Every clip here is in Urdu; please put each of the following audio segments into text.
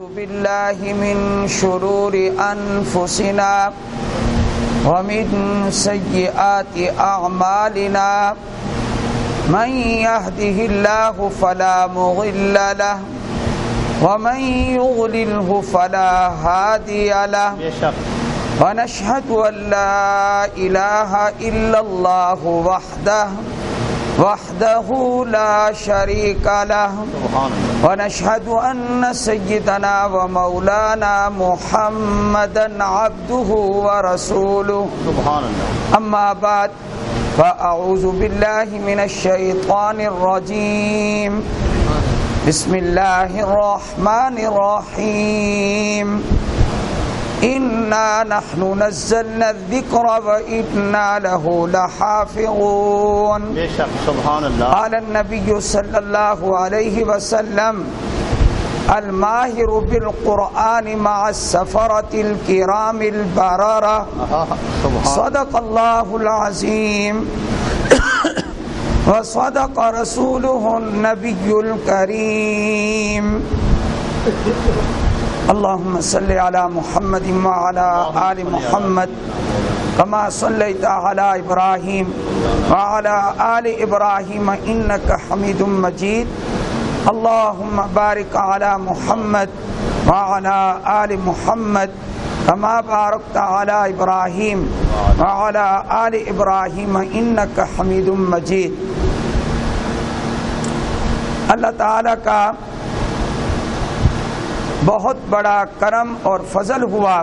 أعوذ بالله من شرور أنفسنا ومن سيئات أعمالنا من يهده الله فلا مضل له ومن يضلله فلا هادي له ونشهد أن لا إله إلا الله وحده لا شريك له ونشهد أن سيدنا ومولانا محمدا عبده ورسوله أما بعد فأعوذ بالله من الشيطان الرجيم بسم الله الرحمن الرحيم إنا نحن نزلنا الذكر وإنا له لحافظون سبحان اللہ. قال النبي صلى الله عليه وسلم الماهر بالقرآن مع السفرة الكرام البررة صدق الله العظيم وصدق رسوله النبي الكريم. اللهم صل على محمد وعلى آل محمد كما صليت على إبراهيم وعلى آل إبراهيم إنك حميد مجيد. اللهم بارك على محمد وعلى آل محمد كما باركت على إبراهيم وعلى آل إبراهيم إنك حميد مجيد. اللہ تعالیٰ کا بہت بڑا کرم اور فضل ہوا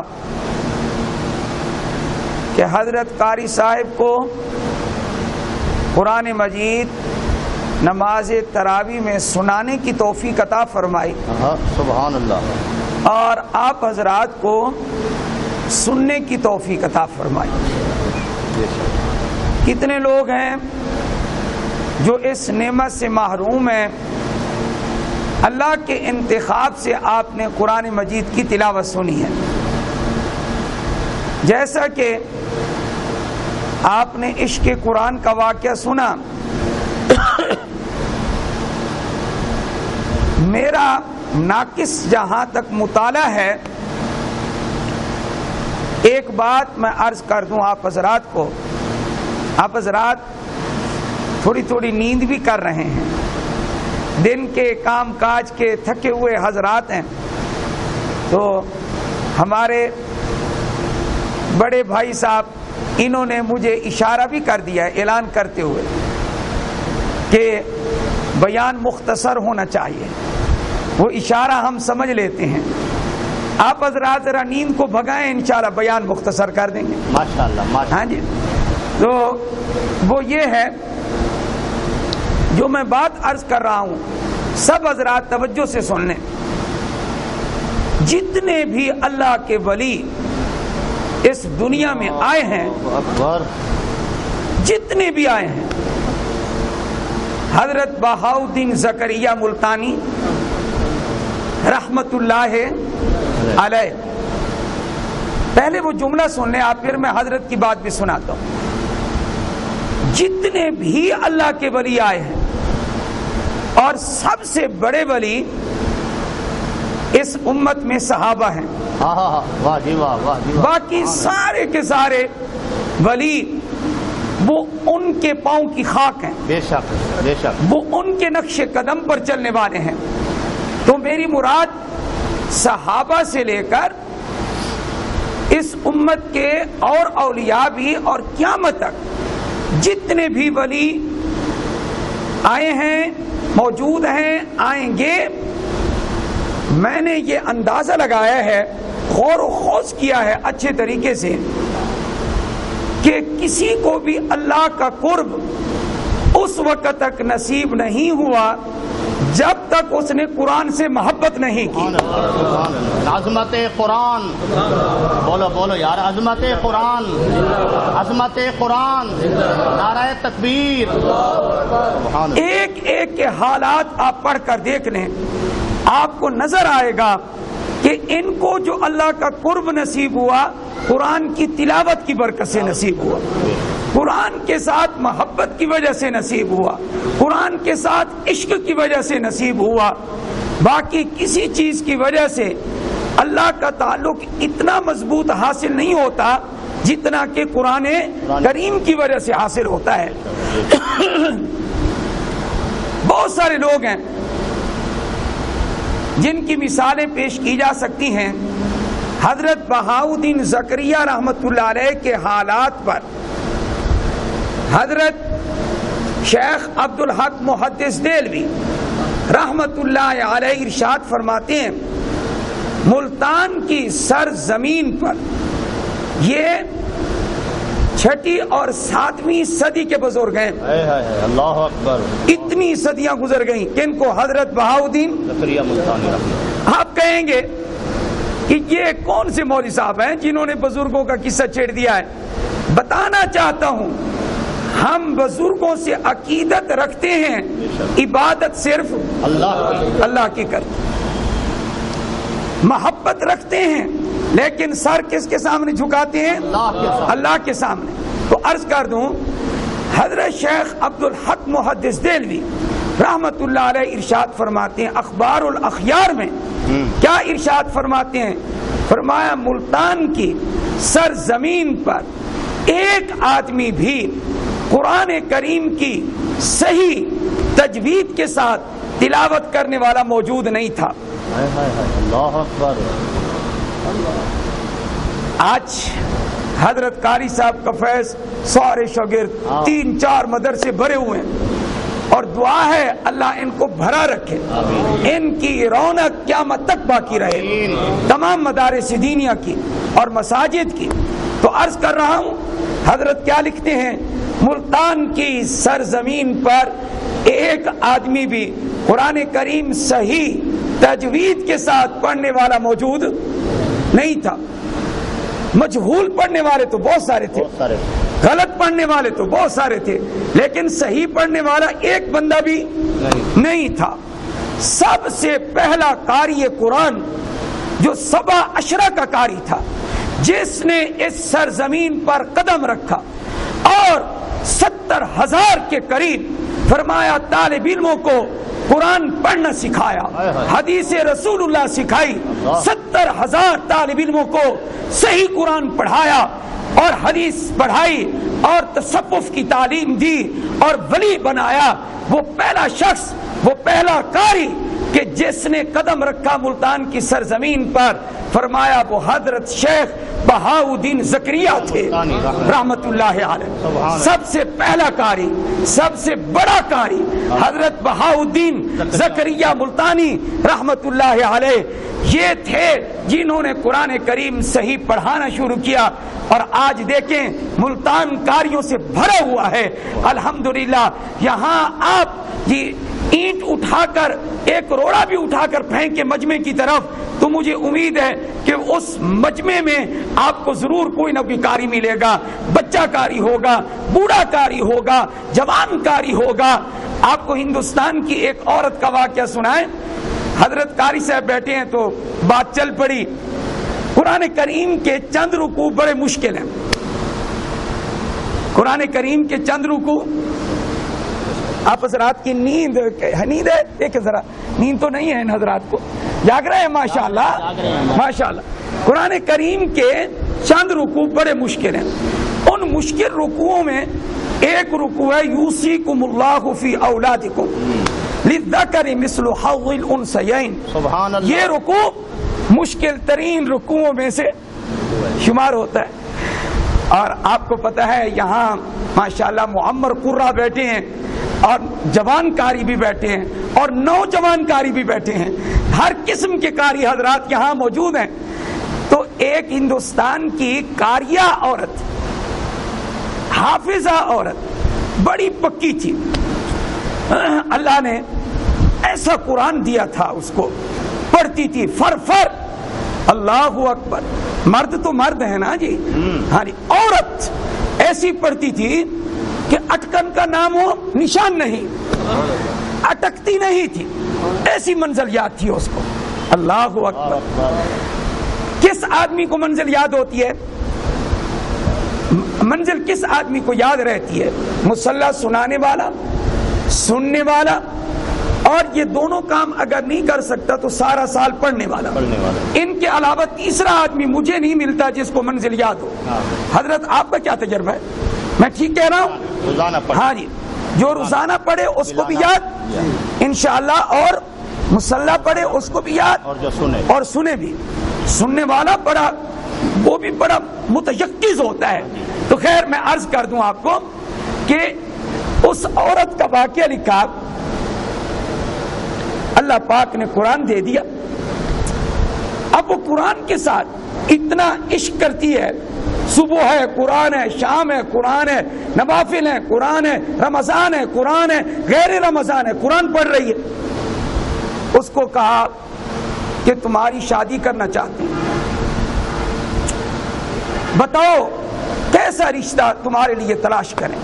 کہ حضرت قاری صاحب کو قرآن مجید نماز تراویح میں سنانے کی توفیق عطا فرمائی. سبحان اللہ. اور آپ حضرات کو سننے کی توفیق عطا فرمائی. کتنے لوگ ہیں جو اس نعمت سے محروم ہیں. اللہ کے انتخاب سے آپ نے قرآن مجید کی تلاوت سنی ہے. جیسا کہ آپ نے عشق قرآن کا واقعہ سنا. میرا ناقص جہاں تک مطالعہ ہے ایک بات میں عرض کر دوں آپ حضرات کو. آپ حضرات تھوڑی تھوڑی نیند بھی کر رہے ہیں, دن کے کام کاج کے تھکے ہوئے حضرات ہیں. تو ہمارے بڑے بھائی صاحب انہوں نے مجھے اشارہ بھی کر دیا ہے اعلان کرتے ہوئے کہ بیان مختصر ہونا چاہیے. وہ اشارہ ہم سمجھ لیتے ہیں. آپ حضرات ذرا نیند کو بھگائیں, انشاءاللہ بیان مختصر کر دیں گے. ماشاءاللہ. ہاں جی. تو وہ یہ ہے جو میں بات عرض کر رہا ہوں, سب حضرات توجہ سے سن لیں. جتنے بھی اللہ کے ولی اس دنیا میں آئے ہیں, جتنے بھی آئے ہیں, حضرت بہاؤالدین زکریا ملتانی رحمت اللہ علیہ, پہلے وہ جملہ سن لیں آپ, پھر میں حضرت کی بات بھی سناتا ہوں. جتنے بھی اللہ کے ولی آئے ہیں, اور سب سے بڑے ولی اس امت میں صحابہ ہیں. باقی سارے کے سارے ولی وہ ان کے پاؤں کی خاک ہیں. بے شک بے شک. وہ ان کے نقش قدم پر چلنے والے ہیں. تو میری مراد صحابہ سے لے کر اس امت کے اور اولیاء بھی اور قیامت تک جتنے بھی ولی آئے ہیں, موجود ہیں, آئیں گے, میں نے یہ اندازہ لگایا ہے, غور و خوض کیا ہے اچھے طریقے سے کہ کسی کو بھی اللہ کا قرب اس وقت تک نصیب نہیں ہوا جب تک اس نے قرآن سے محبت نہیں کی. عظمت قرآن, بولو بولو یار, عظمت قرآن, عظمت قرآن, نعرہ تکبیر. ایک ایک کے حالات آپ پڑھ کر دیکھ لیں, آپ کو نظر آئے گا کہ ان کو جو اللہ کا قرب نصیب ہوا قرآن کی تلاوت کی برکت سے نصیب ہوا. قرآن کے ساتھ محبت کی وجہ سے نصیب ہوا, قرآن کے ساتھ عشق کی وجہ سے نصیب ہوا. باقی کسی چیز کی وجہ سے اللہ کا تعلق اتنا مضبوط حاصل نہیں ہوتا جتنا کہ قرآن کریم کی وجہ سے حاصل ہوتا ہے. بہت سارے لوگ ہیں جن کی مثالیں پیش کی جا سکتی ہیں. حضرت بہاؤالدین زکریا رحمت اللہ علیہ کے حالات پر حضرت شیخ عبدالحق محدث دہلوی رحمت اللہ علیہ ارشاد فرماتے ہیں ملتان کی سرزمین پر یہ 6 اور 7ویں صدی کے بزرگ ہیں. اللہ اکبر. اتنی صدیاں گزر گئیں. کن کو؟ حضرت بہاؤالدین زکریا ملتانی. آپ کہیں گے کہ یہ کون سے مولوی صاحب ہیں جنہوں نے بزرگوں کا قصہ چھیڑ دیا ہے؟ بتانا چاہتا ہوں ہم بزرگوں سے عقیدت رکھتے ہیں، عبادت صرف اللہ کی کرتے، محبت رکھتے ہیں، لیکن سر کس کے سامنے جھکاتے ہیں؟ اللہ کے سامنے. تو عرض کر دوں حضرت شیخ عبدالحق محدث دہلوی رحمت اللہ علیہ ارشاد فرماتے ہیں اخبار الاخیار میں. کیا ارشاد فرماتے ہیں؟ فرمایا ملتان کی سرزمین پر ایک آدمی بھی قرآن کریم کی صحیح تجوید کے ساتھ تلاوت کرنے والا موجود نہیں تھا. اللہ اکبر. آج حضرت قاری صاحب کا فیض سارے شاگرد 3-4 مدرسے بھرے ہوئے ہیں اور دعا ہے اللہ ان کو بھرا رکھے، ان کی رونق قیامت تک باقی رہے، تمام مدارس دینیہ کی اور مساجد کی. تو عرض کر رہا ہوں حضرت کیا لکھتے ہیں ملتان کی سرزمین پر ایک آدمی بھی قرآن کریم صحیح تجوید کے ساتھ پڑھنے والا موجود نہیں تھا. مجہول پڑھنے والے تو بہت سارے تھے، غلط پڑھنے والے تو بہت سارے تھے، لیکن صحیح پڑھنے والا ایک بندہ بھی نہیں تھا. سب سے پہلا قاری قرآن جو 7 عشرہ کا قاری تھا، جس نے اس سرزمین پر قدم رکھا اور 70,000 کے قریب فرمایا طالب علموں کو قرآن پڑھنا سکھایا، حدیث رسول اللہ سکھائی، 70,000 طالب علموں کو صحیح قرآن پڑھایا اور حدیث پڑھائی اور تصوف کی تعلیم دی اور ولی بنایا. وہ پہلا شخص، وہ پہلا قاری کہ جس نے قدم رکھا ملتان کی سرزمین پر، فرمایا وہ حضرت شیخ بہاؤالدین زکریا تھے رحمت اللہ علیہ. سب سے پہلا قاری، سب سے بڑا قاری حضرت بہاؤالدین زکریا ملتانی رحمت اللہ علیہ یہ تھے جنہوں نے قرآن کریم صحیح پڑھانا شروع کیا. اور آج دیکھیں ملتان قاریوں سے بھرا ہوا ہے الحمدللہ. یہاں آپ اینٹ اٹھا کر، ایک روڑا بھی اٹھا کر پھینکے مجمع کی طرف، تو مجھے امید ہے کہ اس مجمع میں آپ کو ضرور کوئی نہ کوئی قاری ملے گا. بچہ قاری ہوگا، بوڑھا قاری ہوگا، جوان قاری ہوگا. آپ کو ہندوستان کی ایک عورت کا واقعہ سنائیں. حضرت قاری صاحب بیٹھے ہیں تو بات چل پڑی. قرآن کریم کے چند رکوع بڑے مشکل ہیں. قرآن کریم کے چند رکوع، آپ حضرات کی نیند ہے، دیکھیں ذرا نیند تو نہیں ہے ان حضرات کو، جاگ رہے ہیں ماشاءاللہ ماشاءاللہ. قرآن کریم کے چند رکوع بڑے مشکل ہیں. ان مشکل رکوعوں میں ایک رکوع ہے یوصیکم اللہ فی اولادکم للذکر مثل حظ الانثیین. سبحان اللہ. یہ رکوع مشکل ترین رکوعوں میں سے شمار ہوتا ہے. اور آپ کو پتہ ہے یہاں ماشاءاللہ معمر قرہ بیٹھے ہیں اور جوان قاری بھی بیٹھے ہیں اور نوجوان قاری بھی بیٹھے ہیں. ہر قسم کے قاری حضرات یہاں موجود ہیں. تو ایک ہندوستان کی قاریہ عورت، حافظہ عورت، بڑی پکی تھی. اللہ نے ایسا قرآن دیا تھا، اس کو پڑھتی تھی فر فر. اللہ اکبر. مرد تو مرد ہے نا جی، ہاں جی. عورت ایسی پڑھتی تھی کہ اٹکن کا نام ہو نشان نہیں، اٹکتی نہیں تھی. ایسی منزل یاد تھی اس کو. اللہ اکبر. کس آدمی کو منزل یاد ہوتی ہے؟ منزل کس آدمی کو یاد رہتی ہے؟ مصلی سنانے والا، سننے والا اور یہ دونوں کام اگر نہیں کر سکتا تو سارا سال پڑھنے والا. ان کے علاوہ تیسرا آدمی مجھے نہیں ملتا جس کو منزل یاد ہو. حضرت آپ کا کیا تجربہ ہے؟ میں ٹھیک کہہ رہا ہوں؟ ہاں جی، جو روزانہ پڑھے اس کو بھی یاد انشاءاللہ، اور مصلی پڑھے اس کو بھی یاد، اور سنے بھی. سننے والا بڑا، وہ بھی بڑا متیقظ ہوتا ہے. تو خیر میں عرض کر دوں آپ کو کہ اس عورت کا واقعہ لکھا، اللہ پاک نے قرآن دے دیا. اب وہ قرآن کے ساتھ اتنا عشق کرتی ہے، صبح ہے قرآن ہے، شام ہے قرآن ہے، نوافل ہے قرآن ہے، رمضان ہے قرآن ہے، غیر رمضان ہے قرآن پڑھ رہی ہے. اس کو کہا کہ تمہاری شادی کرنا چاہتے ہیں، بتاؤ کیسا رشتہ تمہارے لیے تلاش کریں.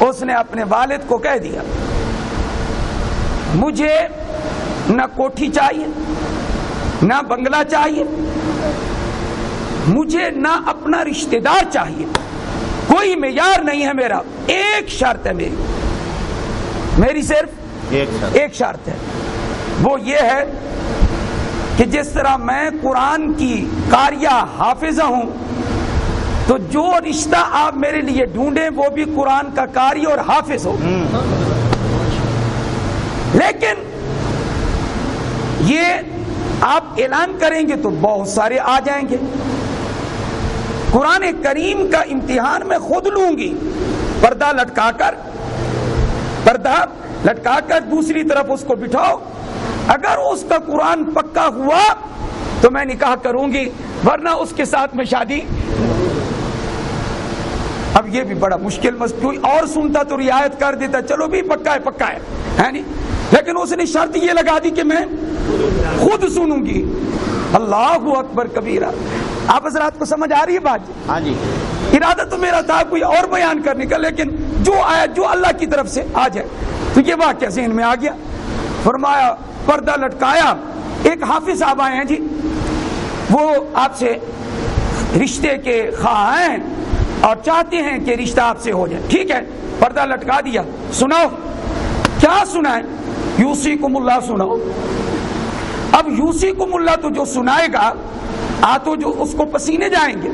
اس نے اپنے والد کو کہہ دیا مجھے نہ کوٹھی چاہیے، نہ بنگلہ چاہیے، مجھے نہ اپنا رشتہ دار چاہیے، کوئی معیار نہیں ہے میرا، ایک شرط ہے میری صرف ایک شرط ہے، وہ یہ ہے کہ جس طرح میں قرآن کی قاریہ حافظہ ہوں تو جو رشتہ آپ میرے لیے ڈھونڈیں وہ بھی قرآن کا قاری اور حافظ ہو. لیکن یہ آپ اعلان کریں گے تو بہت سارے آ جائیں گے. قرآن کریم کا امتحان میں خود لوں گی، پردہ لٹکا کر دوسری طرف اس کو بٹھاؤ، اگر اس کا قرآن پکا ہوا تو میں نکاح کروں گی، ورنہ اس کے ساتھ میں شادی. اب یہ بھی بڑا مشکل کوئی اور سنتا تو رعایت کر دیتا، چلو بھی پکا ہے نہیں، لیکن اس نے شرط یہ لگا دی کہ میں خود سنوں گی. اللہ اکبر کبیرہ. آپ حضرات کو سمجھ آ رہی ہے بات؟ ہاں جی. ارادہ تو میرا تھا کوئی اور بیان کرنے کا، لیکن جو آیا جو اللہ کی طرف سے آ جائے. تو یہ واقعہ ذہن میں آ گیا. فرمایا پردہ لٹکایا. ایک حافظ صاحب آئے ہیں جی، وہ آپ سے رشتے کے خواہاں ہیں اور چاہتے ہیں کہ رشتہ آپ سے ہو جائے. ٹھیک ہے، پردہ لٹکا دیا. سناؤ کیا سنائیں؟ یوصیکم اللہ سناؤ. اب یوصیکم اللہ تو جو سنائے گا تو جو اس کو پسینے جائیں گے.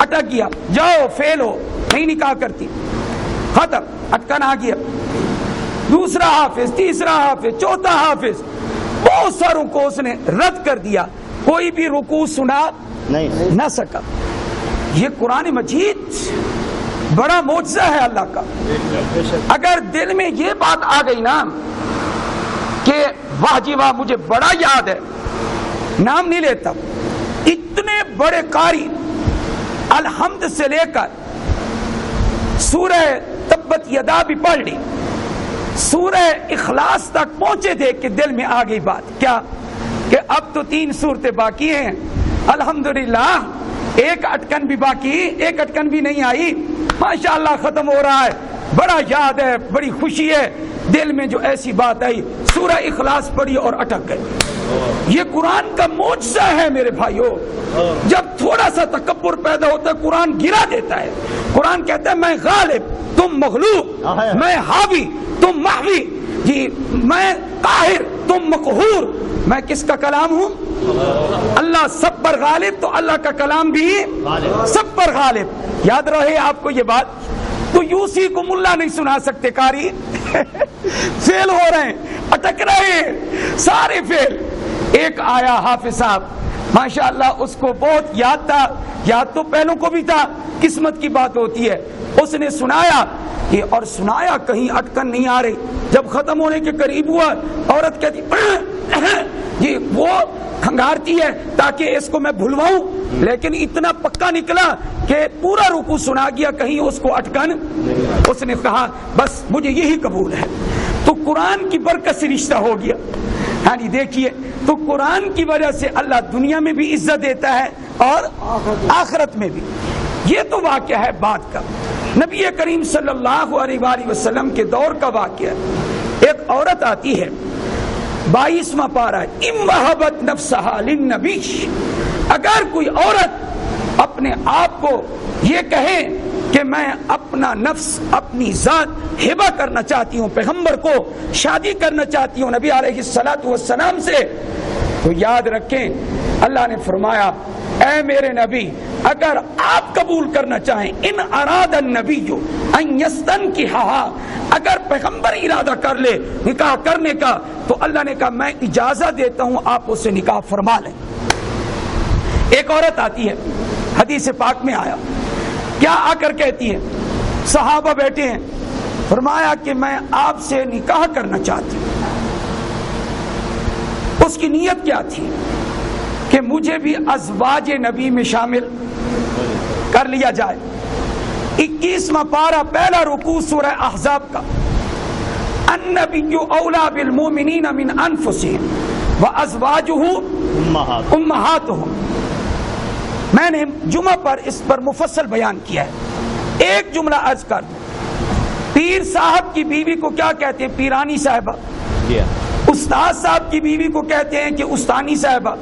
اٹک گیا، جاؤ فیل ہو، نہیں نکاح کرتی، ختم، اٹکن آ گیا. دوسرا حافظ، تیسرا حافظ، چوتھا حافظ، بہت ساروں کو اس نے رد کر دیا. کوئی بھی رکوع سنا نہ سکا. یہ قرآن مجید بڑا معجزہ ہے اللہ کا. اگر دل میں یہ بات آ گئی نا کہ واہ جی واہ مجھے بڑا یاد ہے، نام نہیں لیتا، اتنے بڑے قاری الحمد سے لے کر سورہ تبت یدا بھی پڑھ لی، سورہ اخلاص تک پہنچے تھے کہ دل میں آ گئی بات کیا کہ اب تو 3 سورتیں باقی ہیں، الحمدللہ ایک اٹکن بھی باقی، ایک اٹکن بھی نہیں آئی، ماشاءاللہ ختم ہو رہا ہے، بڑا یاد ہے، بڑی خوشی ہے. دل میں جو ایسی بات آئی، سورہ اخلاص پڑھی اور اٹک گئے. یہ قرآن کا معجزہ ہے میرے بھائیو. جب تھوڑا سا تکبر پیدا ہوتا ہے قرآن گرا دیتا ہے. قرآن کہتا ہے میں غالب تم مغلوب، میں حاوی تم محوی، جی میں قاہر تم مقہور. میں کس کا کلام ہوں؟ اللہ سب پر غالب، تو اللہ کا کلام بھی سب پر غالب. یاد رہے آپ کو یہ بات. تو یوصیکم اللہ نہیں سنا سکتے قاری؟ فیل ہو رہے ہیں، اٹک رہے ہیں، سارے فیل. ایک آیا حافظ صاحب، ماشاءاللہ اس کو بہت یاد تھا، یاد تو پہلوں کو بھی تھا، قسمت کی بات ہوتی ہے. اس نے سنایا کہ اور سنایا کہیں اٹکن نہیں آ رہی. جب ختم ہونے کے قریب ہوا عورت کہتی جی وہ کھنگارتی ہے تاکہ اس کو میں بھولواؤں، لیکن اتنا پکا نکلا کہ پورا رکوع سنا گیا، کہیں اس کو اٹکن. اس نے کہا بس مجھے یہی قبول ہے. تو قرآن کی برکت سے رشتہ ہو گیا. ہاں جی دیکھیے، تو قرآن کی وجہ سے اللہ دنیا میں بھی عزت دیتا ہے اور آخرت میں بھی. یہ تو واقعہ ہے بات کا. نبی کریم صلی اللہ علیہ وآلہ وسلم کے دور کا واقعہ. ایک عورت آتی ہے، 22واں پارہ ہے، ام وہبت نفسہا للنبی. اگر کوئی عورت اپنے آپ کو یہ کہیں کہ میں اپنا نفس اپنی ذات ہبہ کرنا چاہتی ہوں، پیغمبر کو شادی کرنا چاہتی ہوں نبی علیہ الصلوۃ والسلام سے، تو یاد رکھیں اللہ نے فرمایا اے میرے نبی اگر آپ قبول کرنا چاہیں، ان اراد النبی ان یستنکحھا، اگر پیغمبر ارادہ کر لے نکاح کرنے کا تو اللہ نے کہا میں اجازت دیتا ہوں آپ اسے نکاح فرما لیں۔ ایک عورت آتی ہے، حدیث پاک میں آیا، کیا آ کر کہتی ہے، صحابہ بیٹھے ہیں، فرمایا کہ میں آپ سے نکاح کرنا چاہتی ہوں۔ اس کی نیت کیا تھی کہ مجھے بھی ازواج نبی میں شامل کر لیا جائے۔ 21واں پارہ پہلا رکوع سورہ احزاب کا، النبی اولیٰ بالمؤمنین من انفسہم وازواجہ امہاتہم۔ میں نے جمعہ پر اس پر مفصل بیان کیا ہے، ایک جملہ عرض کر دوں۔ پیر صاحب کی بیوی کو کیا کہتے ہیں؟ پیرانی صاحبہ۔ استاد صاحب کی بیوی کو کہتے ہیں کہ استانی صاحبہ۔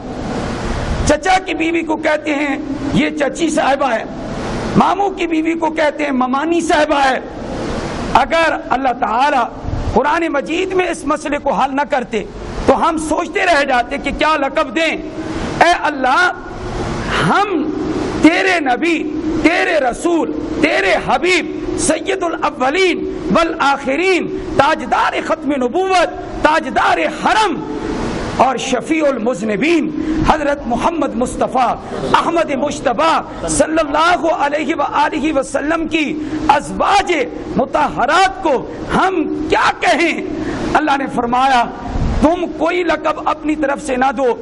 چچا کی بیوی کو کہتے ہیں یہ چچی صاحبہ ہے۔ ماموں کی بیوی کو کہتے ہیں ممانی صاحبہ ہے۔ اگر اللہ تعالی قرآن مجید میں اس مسئلے کو حل نہ کرتے تو ہم سوچتے رہ جاتے کہ کیا لقب دیں۔ اے اللہ، ہم تیرے نبی، تیرے رسول، تیرے حبیب، سید الاولین والآخرین، تاجدار ختم نبوت، تاجدار حرم اور شفیع المذنبین حضرت محمد مصطفیٰ احمد مجتبیٰ صلی اللہ علیہ وآلہ وسلم کی ازواج مطہرات کو ہم کیا کہیں؟ اللہ نے فرمایا تم کوئی لقب اپنی طرف سے نہ دو،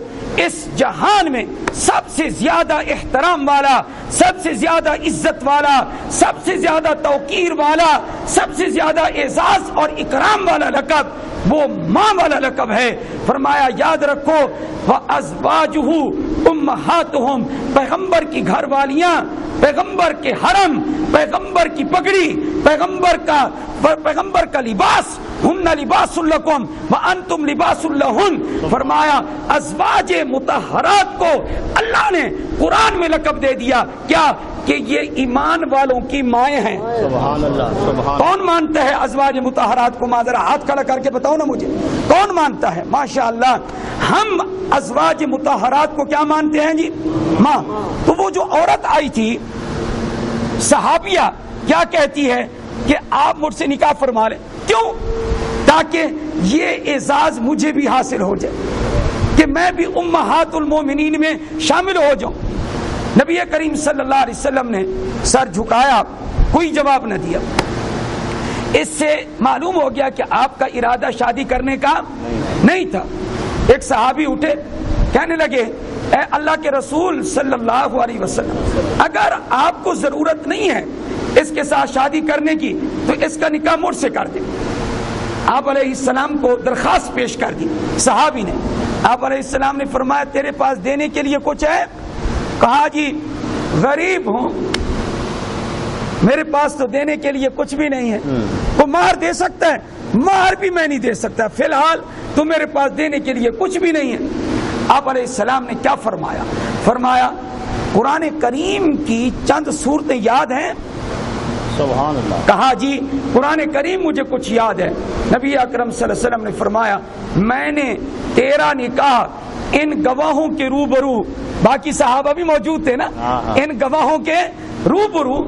اس جہان میں سب سے زیادہ احترام والا، سب سے زیادہ عزت والا، سب سے زیادہ توقیر والا، سب سے زیادہ اعزاز اور اکرام والا لقب وہ ماں والا لقب ہے۔ فرمایا یاد رکھو وَأَزْوَاجُهُ أُمَّهَاتُهُمْ، پیغمبر کی گھر والیاں، پیغمبر کے حرم، پیغمبر کی پگڑی، پیغمبر کا لباس، ہن لباس لکم وانتم لباس لہن۔ فرمایا ازواج مطہرات کو اللہ نے قرآن میں لقب دے دیا کیا کہ یہ ایمان والوں کی مائیں ہیں۔ سبحان اللہ، سبحان۔ کون مانتا ہے ازواج مطہرات کو؟ ذرا ہاتھ کھڑا کر کے بتاؤ نا مجھے، کون مانتا ہے؟ ماشاءاللہ، ہم ازواج مطہرات کو کیا مانتے ہیں جی؟ ماں۔ تو وہ جو عورت آئی تھی صحابیہ کیا کہتی ہے کہ آپ مجھ سے نکاح فرما لیں، کیوں؟ تاکہ یہ اعزاز مجھے بھی حاصل ہو جائے کہ میں بھی امہات المومنین میں شامل ہو جاؤں۔ نبی کریم صلی اللہ علیہ وسلم نے سر جھکایا، کوئی جواب نہ دیا۔ اس سے معلوم ہو گیا کہ آپ کا ارادہ شادی کرنے کا نہیں تھا۔ ایک صحابی اٹھے، کہنے لگے اے اللہ کے رسول صلی اللہ علیہ وسلم، اگر آپ کو ضرورت نہیں ہے اس کے ساتھ شادی کرنے کی تو اس کا نکاح مجھ سے کر دیں۔ آپ علیہ السلام کو درخواست پیش کر دی صحابی نے۔ آپ علیہ السلام نے فرمایا تیرے پاس دینے کے لیے کچھ ہے؟ کہا جی غریب ہوں، میرے پاس تو دینے کے لیے کچھ بھی نہیں ہے۔ وہ مہر دے سکتا ہے؟ مہر بھی میں نہیں دے سکتا، فی الحال تو میرے پاس دینے کے لیے کچھ بھی نہیں ہے۔ آپ علیہ السلام نے کیا فرمایا؟ فرمایا قرآن کریم کی چند صورتیں یاد ہیں؟ سبحان اللہ۔ کہا جی قرآن کریم مجھے کچھ یاد ہے۔ نبی اکرم صلی اللہ علیہ وسلم نے فرمایا میں نے تیرا نکاح ان گواہوں کے روبرو، باقی صحابہ بھی موجود تھے نا، ان گواہوں کے روبرو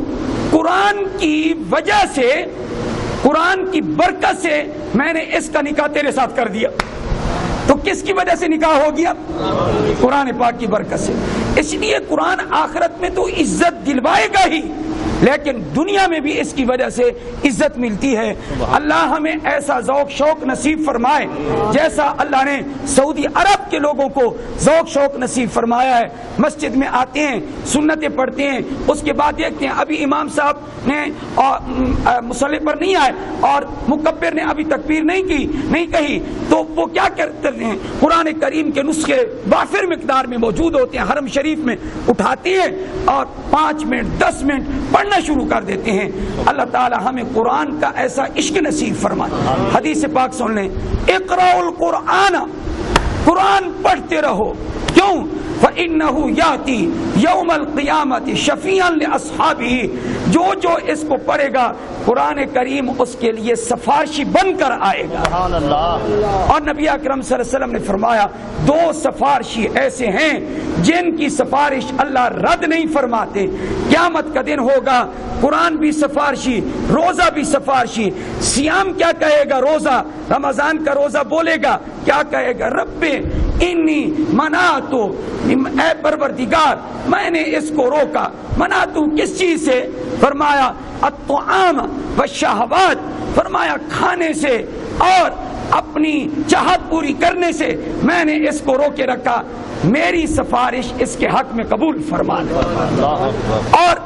قرآن کی وجہ سے، قرآن کی برکت سے میں نے اس کا نکاح تیرے ساتھ کر دیا۔ تو کس کی وجہ سے نکاح ہو گیا؟ قرآن پاک کی برکت سے۔ اس لیے قرآن آخرت میں تو عزت دلوائے گا ہی، لیکن دنیا میں بھی اس کی وجہ سے عزت ملتی ہے۔ اللہ ہمیں ایسا ذوق شوق نصیب فرمائے جیسا اللہ نے سعودی عرب کے لوگوں کو ذوق شوق نصیب فرمایا ہے۔ مسجد میں آتے ہیں، سنتیں پڑھتے ہیں، اس کے بعد دیکھتے ہیں ابھی امام صاحب نے مصلی پر نہیں آئے اور مکبر نے ابھی تکبیر نہیں کہی، تو وہ کیا کرتے ہیں؟ قرآن کریم کے نسخے وافر مقدار میں موجود ہوتے ہیں، حرم شریف میں اٹھاتے ہیں اور 5 منٹ 10 منٹ پڑھنا شروع کر دیتے ہیں۔ اللہ تعالی ہمیں قرآن کا ایسا عشق نصیب فرمائے۔ حدیث پاک سن لیں، اقرأوا القرآن، قرآن پڑھتے رہو۔ کیوں؟ فإنه یاتی یوم القیامت شفیعا لاصحابہ، جو اس کو پڑھے گا قرآن کریم اس کے لیے سفارشی بن کر آئے گا۔ سبحان اللہ۔ اور نبی اکرم صلی اللہ علیہ وسلم نے فرمایا 2 سفارشی ایسے ہیں جن کی سفارش اللہ رد نہیں فرماتے۔ قیامت کا دن ہوگا، قرآن بھی سفارشی، روزہ بھی سفارشی۔ سیام کیا کہے گا؟ روزہ، رمضان کا روزہ بولے گا، کیا کہے گا؟ رب انی منعتو، اے پروردگار میں نے اس کو روکا۔ منعتو کس چیز سے؟ فرمایا الطعام والشہوات، فرمایا کھانے سے اور اپنی چاہت پوری کرنے سے میں نے اس کو روکے رکھا، میری سفارش اس کے حق میں قبول فرما دے۔ اور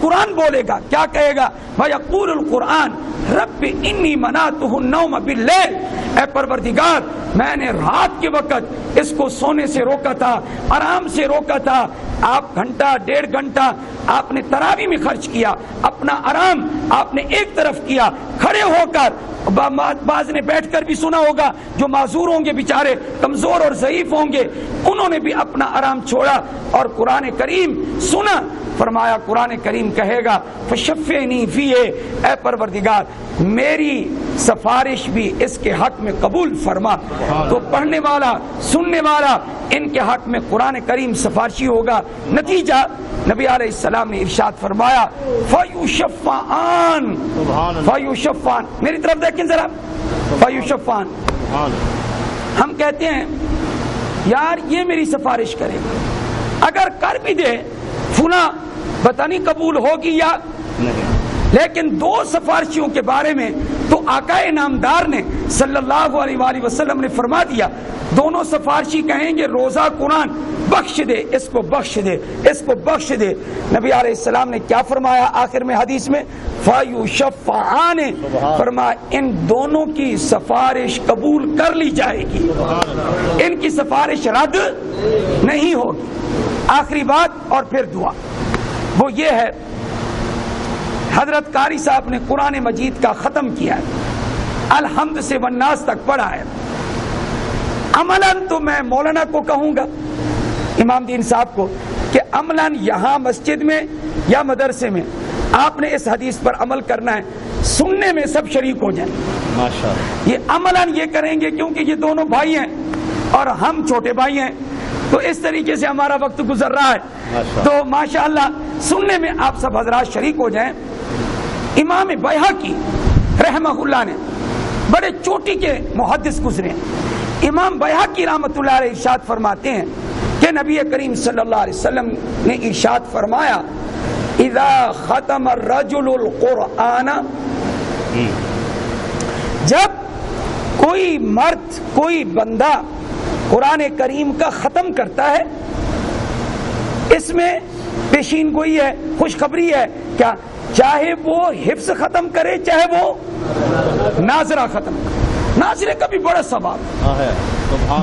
قرآن بولے گا، کیا کہے گا؟ وَيَقُولُ الْقُرْآنُ رَبِّ إِنِّي مَنَعْتُهُ النَّوْمَ بِاللَّيْلِ، اے پروردگار میں نے رات کے وقت اس کو سونے سے روکا تھا، آرام سے روکا تھا۔ آپ گھنٹہ 1.5 گھنٹہ آپ نے تراویح میں خرچ کیا، اپنا آرام آپ نے ایک طرف کیا، کھڑے ہو کر، بعض نے بیٹھ کر بھی سنا ہوگا، جو معذور ہوں گے بیچارے، کمزور اور ضعیف ہوں گے، انہوں نے بھی اپنا آرام چھوڑا اور قرآن کریم سنا۔ فرمایا قرآن کریم کہے گا فشفعنی فیہ، اے پروردگار میری سفارش بھی اس کے حق میں قبول فرما۔ تو پڑھنے والا، سننے والا، ان کے حق میں قرآن کریم سفارشی ہوگا۔ نتیجہ نبی علیہ السلام نے ارشاد فرمایا فیشفعان، فیشفعان، میری طرف دیکھیں ذرا، فیشفعان۔ ہم کہتے ہیں یار یہ میری سفارش کرے گا، اگر کر بھی دے فلاں پتہ نہیں قبول ہوگی یا نہیں، لیکن 2 سفارشیوں کے بارے میں تو آقا نامدار نے صلی اللہ علیہ وآلہ وسلم نے فرما دیا، دونوں سفارشی کہیں گے روزہ قرآن بخش دے، اس کو بخش دے، اس کو بخش دے۔ نبی علیہ السلام نے کیا فرمایا آخر میں حدیث میں؟ فَيُشَفَّعَانِ، فرمایا ان دونوں کی سفارش قبول کر لی جائے گی، ان کی سفارش رد نہیں ہوگی۔ آخری بات اور پھر دعا، وہ یہ ہے، حضرت قاری صاحب نے قرآن مجید کا ختم کیا ہے، الحمد سے والناس تک پڑھا ہے۔ عملاً تو میں مولانا کو کہوں گا، امام دین صاحب کو، کہ عملاً یہاں مسجد میں یا مدرسے میں آپ نے اس حدیث پر عمل کرنا ہے، سننے میں سب شریک ہو جائیں۔ ماشاءاللہ یہ عملاً یہ کریں گے کیونکہ یہ دونوں بھائی ہیں اور ہم چھوٹے بھائی ہیں، تو اس طریقے سے ہمارا وقت گزر رہا ہے، تو ماشاءاللہ سننے میں آپ سب حضرات شریک ہو جائیں۔ امام بیہقی رحمہ اللہ نے بڑے چوٹی کے محدث گزرے، امام بیہقی رحمۃ اللہ علیہ ارشاد فرماتے ہیں کہ نبی کریم صلی اللہ علیہ وسلم نے ارشاد فرمایا اذا ختم الرجل القرآن، جب کوئی مرد، کوئی بندہ قرآن کریم کا ختم کرتا ہے، اس میں پیشین گوئی ہے، خوشخبری ہے، کیا چاہے وہ حفظ ختم کرے چاہے وہ ناظرہ ختم کرے، ناظرے کا بھی بڑا ثواب۔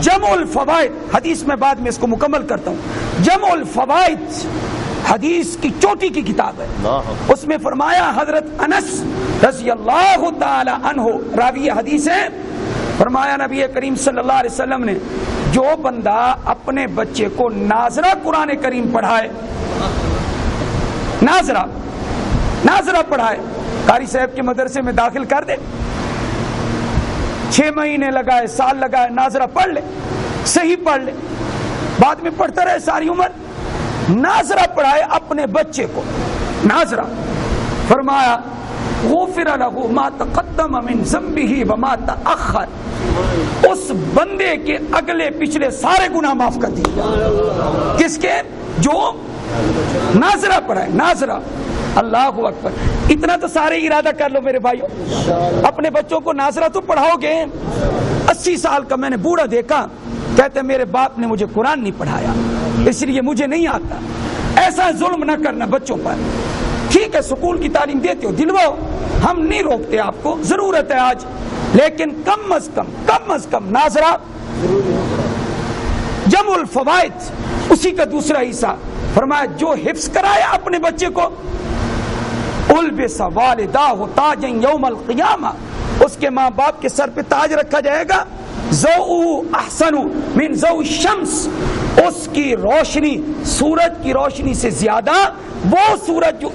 جمع الفوائد، حدیث میں بعد میں اس کو مکمل کرتا ہوں، جمع الفوائد حدیث کی چوٹی کی کتاب ہے، اس میں فرمایا حضرت انس رضی اللہ تعالی عنہ راوی حدیث ہے، فرمایا نبی کریم صلی اللہ علیہ وسلم نے جو بندہ اپنے بچے کو ناظرہ قرآن کریم پڑھائے، ناظرہ پڑھائے، قاری صاحب کے مدرسے میں داخل کر دے، 6 مہینے لگائے، سال لگائے، ناظرہ پڑھ لے، صحیح پڑھ لے، بعد میں پڑھتا رہے ساری عمر، ناظرہ پڑھائے اپنے بچے کو، ناظرہ، فرمایا غفر له ما تقدم من ذنبه وما تأخر، اس بندے کے اگلے پچھلے سارے گناہ معاف کر دیے۔ کس کے؟ جو ناظرہ پڑھائے، ناظرہ۔ اللہ اکبر، اتنا تو سارے ارادہ کر لو میرے بھائیو، اپنے بچوں کو ناظرہ تو پڑھاؤ گے۔ 80 سال کا میں نے بوڑھا دیکھا، کہتے میرے باپ نے مجھے قرآن نہیں پڑھایا اس لیے مجھے نہیں آتا۔ ایسا ظلم نہ کرنا بچوں پر، ٹھیک ہے سکول کی تعلیم دیتے ہو دلواؤ، ہم نہیں روکتے، آپ کو ضرورت ہے آج، لیکن کم از کم ناظرہ۔ جمع الفوائد اسی کا دوسرا حصہ، فرمایا جو حفظ کرایا اپنے بچے کو، البس والداہ تاجا یوم القیامہ، اس کے ماں باپ کے سر پہ تاج رکھا جائے گا، ضوء احسن من ضوء الشمس، اس کی روشنی سورج کی روشنی سے زیادہ وہ سورج جو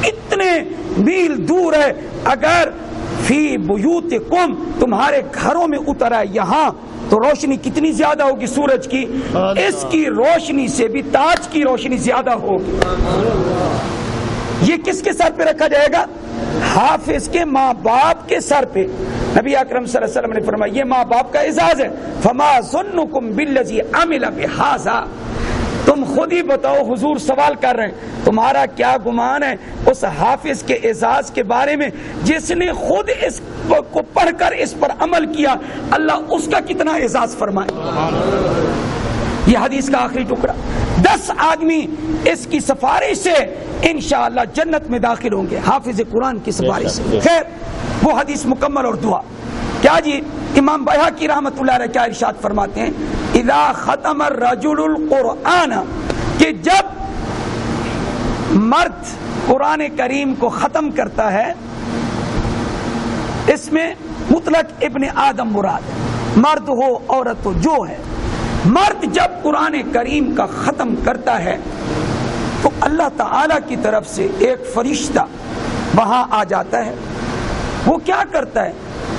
اتنے میل دور ہے، اگر فی بیوتکم تمہارے گھروں میں اتر آئے یہاں تو روشنی کتنی زیادہ ہوگی سورج کی؟ اس کی روشنی سے بھی تاج کی روشنی زیادہ ہوگی۔ یہ کس کے سر پہ رکھا جائے گا؟ حافظ کے ماں باپ کے سر پہ۔ نبی اکرم صلی اللہ علیہ وسلم نے فرمایا یہ ماں باپ کا اعزاز ہے۔ فما ظنکم بالذی عمل بہذا، تم خود ہی بتاؤ، حضور سوال کر رہے ہیں، تمہارا کیا گمان ہے اس حافظ کے اعزاز کے بارے میں جس نے خود اس کو پڑھ کر اس پر عمل کیا، اللہ اس کا کتنا اعزاز فرمائے۔ یہ حدیث کا آخری ٹکڑا۔ 10 آدمی اس کی سفارش سے انشاءاللہ جنت میں داخل ہوں گے، حافظ قرآن کی سفارش سے۔ خیر وہ حدیث مکمل اور دعا کیا جی؟ امام بیہقی رحمۃ اللہ علیہ کیا ارشاد فرماتے ہیں؟ اذا ختم الرجل القرآن، کہ جب مرد قرآن کریم کو ختم کرتا ہے، اس میں مطلق ابن آدم مراد ہے، مرد ہو عورت ہو جو ہے، مرد جب قرآن کریم کا ختم کرتا ہے تو اللہ تعالی کی طرف سے ایک فرشتہ وہاں آ جاتا ہے۔ وہ کیا کرتا ہے؟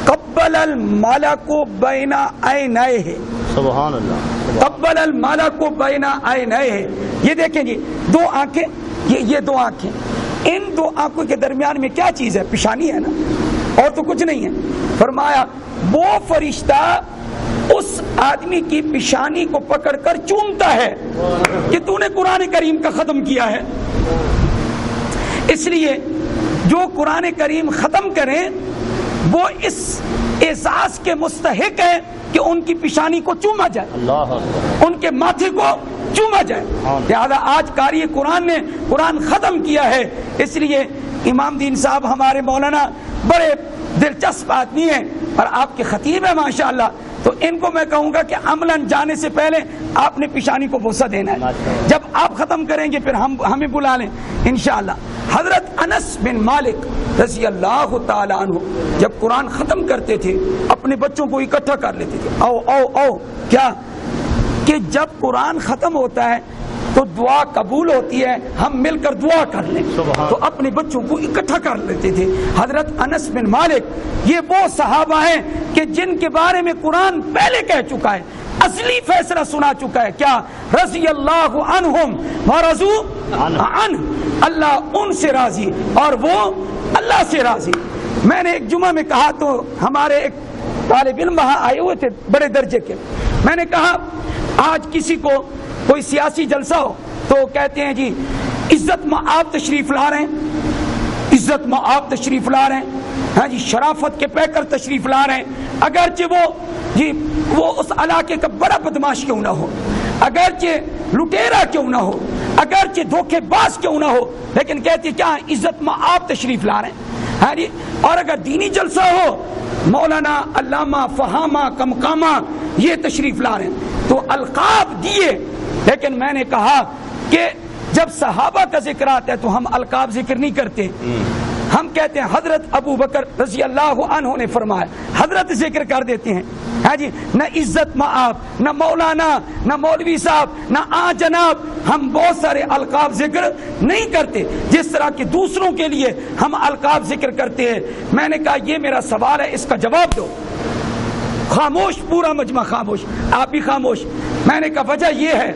قبل الملک بین عینیہ، سبحان اللہ، قبل الملک بین عینیہ۔ یہ دیکھیں جی دو آنکھیں، یہ دو آنکھیں، ان دو آنکھوں کے درمیان میں کیا چیز ہے؟ پیشانی ہے نا، اور تو کچھ نہیں ہے۔ فرمایا وہ فرشتہ اس آدمی کی پیشانی کو پکڑ کر چومتا ہے کہ تو نے قرآن کریم کا ختم کیا ہے۔ اس لیے جو قرآن کریم ختم کریں وہ اس اعزاز کے مستحق ہیں کہ ان کی پیشانی کو چوما جائے، اللہ اکبر، ان کے ماتھے کو چوما جائے۔ لہذا آج قاری قرآن نے قرآن ختم کیا ہے، اس لیے امام دین صاحب ہمارے مولانا بڑے دلچسپ آدمی ہیں اور آپ کے خطیب ہیں ماشاءاللہ، تو ان کو میں کہوں گا کہ عملاً جانے سے پہلے آپ نے پیشانی کو بوسہ دینا ہے۔ جب آپ ختم کریں گے پھر ہمیں بلا لیں انشاءاللہ۔ حضرت انس بن مالک رضی اللہ تعالی عنہ جب قرآن ختم کرتے تھے اپنے بچوں کو اکٹھا کر لیتے تھے، او او او کیا کہ جب قرآن ختم ہوتا ہے تو دعا قبول ہوتی ہے، ہم مل کر دعا کر لیں، تو اپنے بچوں کو اکٹھا کر لیتے تھے۔ حضرت انس بن مالک یہ وہ صحابہ ہیں کہ جن کے بارے میں قرآن پہلے کہہ چکا ہے، اصلی فیصلہ سنا چکا ہے، کیا؟ رضی اللہ عنہم ورضوا عنہ، اللہ ان سے راضی اور وہ اللہ سے راضی۔ میں نے ایک جمعہ میں کہا تو ہمارے ایک طالب علم وہاں آئے ہوئے تھے بڑے درجے کے، میں نے کہا آج کسی کو کوئی سیاسی جلسہ ہو تو کہتے ہیں جی عزت مآب تشریف لا رہے ہیں، عزت مآب تشریف لا رہے ہیں، ہاں جی شرافت کے پیکر تشریف لا رہے ہیں، اگرچہ وہ اس علاقے کا بڑا بدماش کیوں نہ ہو، اگرچہ لٹیرا کیوں نہ ہو، اگرچہ دھوکے باز کیوں نہ ہو، لیکن کہتے کیا عزت مآب تشریف لا رہے ہیں، ہاں جی۔ اور اگر دینی جلسہ ہو مولانا علامہ فہامہ کمقامہ یہ تشریف لا رہے ہیں، تو القاب دیے، لیکن میں نے کہا کہ جب صحابہ کا ذکر آتا ہے تو ہم القاب ذکر نہیں کرتے، ہم کہتے ہیں حضرت ابو بکر رضی اللہ عنہ نے فرمایا، حضرت ذکر کر دیتے ہیں، ہاں جی۔ نہ عزت مآب، نہ مولانا، نہ مولوی صاحب، نہ آ جناب، ہم بہت سارے القاب ذکر نہیں کرتے جس طرح کہ دوسروں کے لیے ہم القاب ذکر کرتے ہیں۔ میں نے کہا یہ میرا سوال ہے، اس کا جواب دو۔ خاموش، پورا مجمع خاموش، آپ بھی خاموش۔ میں نے کہا وجہ یہ ہے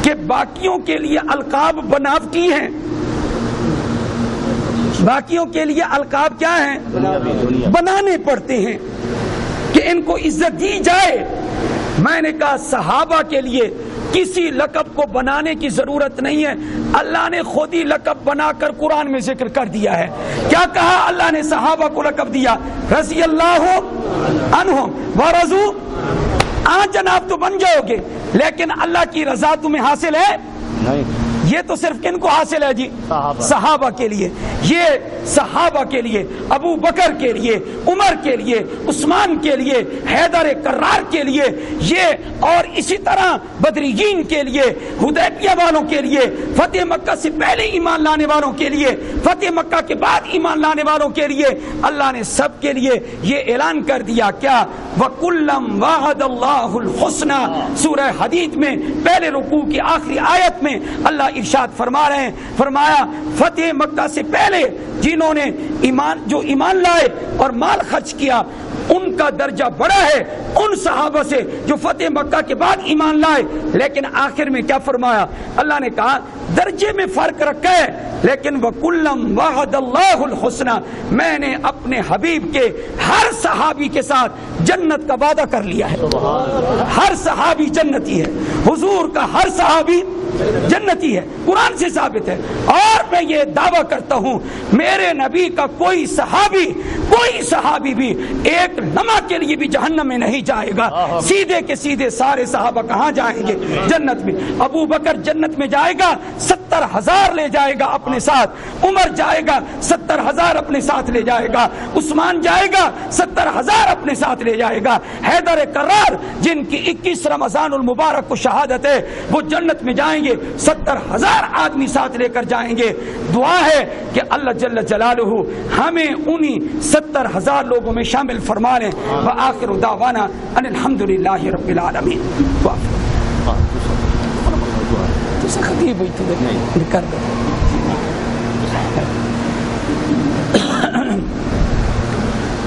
کہ باقیوں کے لیے القاب بناوٹی ہیں، باقیوں کے لیے القاب کیا ہیں؟ بنانے پڑتے ہیں کہ ان کو عزت دی جائے۔ میں نے کہا صحابہ کے لیے کسی لقب کو بنانے کی ضرورت نہیں ہے، اللہ نے خود ہی لقب بنا کر قرآن میں ذکر کر دیا ہے۔ کیا کہا اللہ نے صحابہ کو لقب دیا؟ رضی اللہ عنہم ورضوا عنہ، جناب تو بن جاؤ گے لیکن اللہ کی رضا تمہیں حاصل ہے نہیں۔ یہ تو صرف کن کو حاصل ہے جی؟ صحابہ کے لیے. یہ صحابہ کے لیے، ابو بکر کے لیے، عمر کے لیے، عثمان کے لیے، حیدر کرار کے لیے، یہ اور اسی طرح بدریین کے لیے، حدیبیہ والوں کے لیے، فتح مکہ سے پہلے ایمان لانے والوں کے لیے، فتح مکہ کے بعد ایمان لانے والوں کے لیے اللہ نے سب کے لیے یہ اعلان کر دیا کیا؟ وَكُلًّا وَعَدَ اللَّهُ الْحُسْنَى. سورہ حدید میں پہلے رکوع کی آخری آیت میں اللہ ارشاد فرما رہے ہیں، فرمایا فتح مکہ سے پہلے جنہوں نے ایمان لائے اور مال خرچ کیا ان کا درجہ بڑا ہے ان صحابہ سے جو فتح مکہ کے بعد ایمان لائے. لیکن آخر میں کیا فرمایا؟ اللہ نے کہا درجے میں فرق رکھا ہے لیکن وَكُلًّا وَعَدَ اللَّهُ الْحُسْنَى. میں نے اپنے حبیب کے ہر صحابی کے ساتھ جنت کا وعدہ کر لیا ہے. ہر صحابی جنتی ہے، حضور کا ہر صحابی جنتی ہے، قرآن سے ثابت ہے. اور میں یہ دعویٰ کرتا ہوں میرے نبی کا کوئی صحابی بھی ایک لمحہ کے لیے بھی جہنم میں نہیں جائے گا. سیدھے کے سیدھے سارے صحابہ کہاں جائیں گے؟ جنت میں. ابو بکر جنت میں جائے گا 70,000 لے جائے گا اپنے ساتھ، عمر جائے گا 70,000 اپنے ساتھ لے جائے گا، عثمان جائے گا 70,000 اپنے ساتھ لے جائے گا. حیدر کرار جن کی 21 رمضان المبارک کو شہادت ہے وہ جنت میں جائیں گے، 70,000 آدمی ساتھ لے کر جائیں گے. دعا ہے کہ اللہ جل جلالہ ہمیں انہی 70,000 لوگوں میں شامل فرما لیں. وآخر دعوانا ان الحمدللہ رب العالمین. خطیب ہوئی تھی کر دو.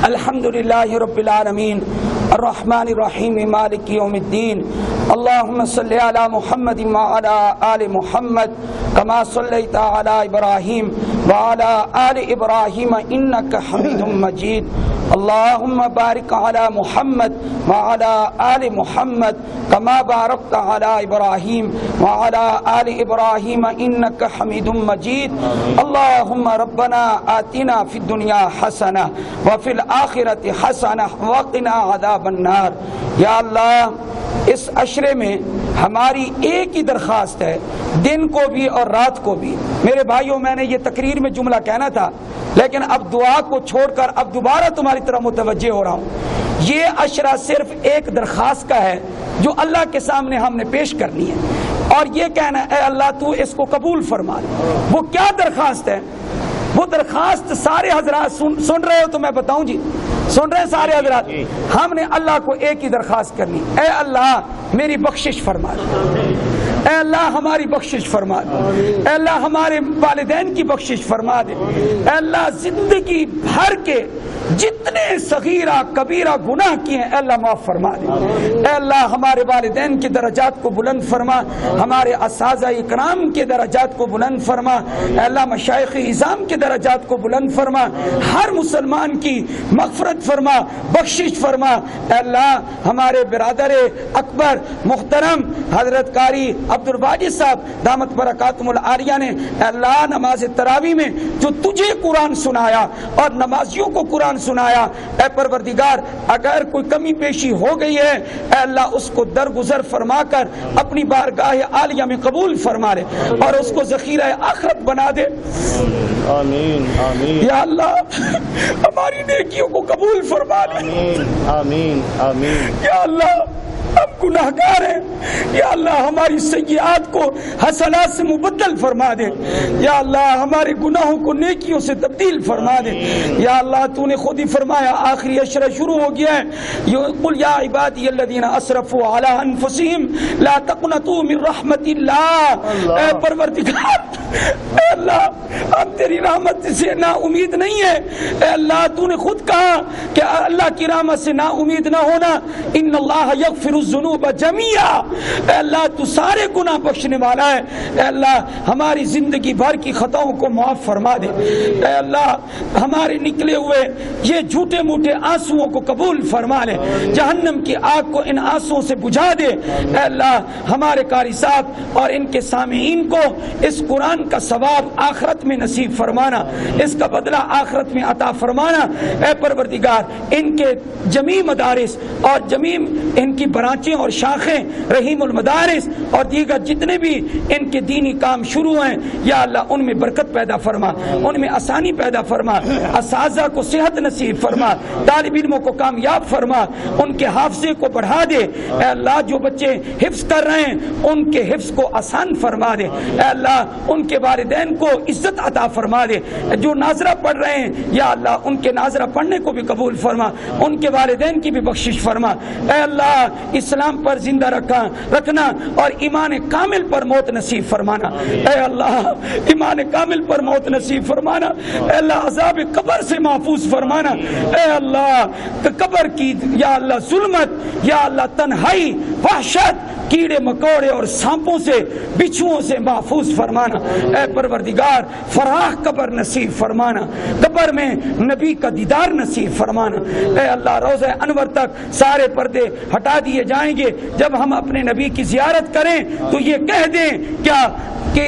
الحمدللہ رب العالمین الرحمن الرحیم مالک یوم الدین. اللہم صلی علی محمد وعلی آل محمد کما صلیت علی ابراہیم وعلی آل ابراہیم انک حمید مجید. اللہم بارک علی محمد وعلی آل محمد کما بارکت علی ابراہیم وعلی آل ابراہیم انک حمید مجید. اللہم ربنا آتنا فی الدنیا حسنہ وفی الآخرۃ حسنہ وقنا عذاب النار. یا اللہ اس عشرے میں ہماری ایک ہی درخواست ہے، دن کو بھی اور رات کو بھی. میرے بھائیوں میں نے یہ تقریر میں جملہ کہنا تھا لیکن اب دعا کو چھوڑ کر اب دوبارہ تمہاری طرف متوجہ ہو رہا ہوں. یہ عشرہ صرف ایک درخواست کا ہے جو اللہ کے سامنے ہم نے پیش کرنی ہے اور یہ کہنا ہے اے اللہ تو اس کو قبول فرما. وہ کیا درخواست ہے؟ وہ درخواست سارے حضرات سن رہے ہو تو میں بتاؤں جی، سن رہے ہیں سارے حضرات؟ ہم نے اللہ کو ایک ہی درخواست کرنی، اے اللہ میری بخشش فرما دے، اے اللہ ہماری بخشش فرما دے، اے اللہ ہمارے والدین کی بخشش فرما دے، اے اللہ زندگی بھر کے جتنے صغیرہ کبیرہ گناہ کیے ہیں اے اللہ معاف فرما دے. اے اللہ ہمارے والدین کے درجات کو بلند فرما، ہمارے اساتذہ اکرام کے درجات کو بلند فرما، اے اللہ مشائخ اعظام کے درجات کو بلند فرما، ہر مسلمان کی مغفرت فرما، بخشش فرما. اے اللہ ہمارے برادر اکبر محترم حضرت قاری عبد الواجد صاحب دامت برکاتہم العالیہ نے اے اللہ نماز تراویح میں جو تجھے قرآن سنایا اور نمازیوں کو قرآن سنایا، اے پروردگار اگر کوئی کمی پیشی ہو گئی ہے اے اللہ اس کو درگزر فرما کر اپنی بارگاہ عالیہ میں قبول فرما لے اور اس کو ذخیرہ آخرت بنا دے. آمین آمین. یا اللہ ہماری نیکیوں کو قبول فرما لے. آمین آمین. یا اللہ ہم گناہگار ہیں، یا اللہ ہماری سیئات کو حسنات سے مبدل فرما دے، یا اللہ ہمارے گناہوں کو نیکیوں سے تبدیل فرما دے. یا اللہ تو نے خود ہی فرمایا آخری عشرہ شروع ہو گیا ہے، قل یا عبادی الذین اسرفوا علی انفسہم لا تقنطوا من رحمت اللہ. اے پروردگار اے اللہ ہم تیری رحمت سے نا امید نہیں ہے. اے اللہ تو نے خود کہا کہ اللہ کی رحمت سے نا امید نہ ہونا. ان اللہ یغفر الذنوب جميعا. اے اللہ تو سارے گناہ بخشنے والا ہے. اے اللہ ہماری زندگی بھر کی خطاؤں کو معاف فرما دے. اے اللہ ہمارے نکلے ہوئے یہ جھوٹے موٹے آنسوؤں کو قبول فرما لے، جہنم کی آگ کو ان آنسوؤں سے بجھا دے. اے اللہ ہمارے قاری صاحب اور ان کے سامعین کو اس قرآن کا ثواب آخرت میں نصیب فرمانا، اس کا بدلہ آخرت میں عطا فرمانا. اے پروردگار ان کے جمیع مدارس اور جمیع ان کی برانچ ڈھانچے اور شاخیں رحیم المدارس اور دیگر جتنے بھی ان کے دینی کام شروع ہیں یا اللہ ان میں برکت پیدا فرما، ان میں آسانی پیدا فرما، اساتذہ کو صحت نصیب فرما، طالب علموں کو کامیاب فرما، ان کے حافظے کو بڑھا دے اے اللہ، جو بچے حفظ کر رہے ہیں ان کے حفظ کو آسان فرما دے اے اللہ، ان کے والدین کو عزت عطا فرما دے، جو ناظرہ پڑھ رہے ہیں یا اللہ ان کے ناظرہ پڑھنے کو بھی قبول فرما، ان کے والدین کی بھی بخشش فرما اے اللہ، اسلام پر زندہ رکھنا اور ایمان کامل پر موت نصیب فرمانا اے اللہ، ایمان کامل پر موت نصیب فرمانا اے اللہ، عذاب قبر سے محفوظ فرمانا اے اللہ، قبر کی یا اللہ ظلمت یا اللہ تنہائی وحشت کیڑے مکوڑے اور سانپوں سے بچھوؤں سے محفوظ فرمانا اے پروردگار، فراخ قبر نصیب فرمانا، قبر میں نبی کا دیدار نصیب فرمانا اے اللہ، روضہ انور تک سارے پردے ہٹا دیے جائیں گے، جب ہم اپنے نبی کی زیارت کریں تو یہ کہہ دیں کیا کہ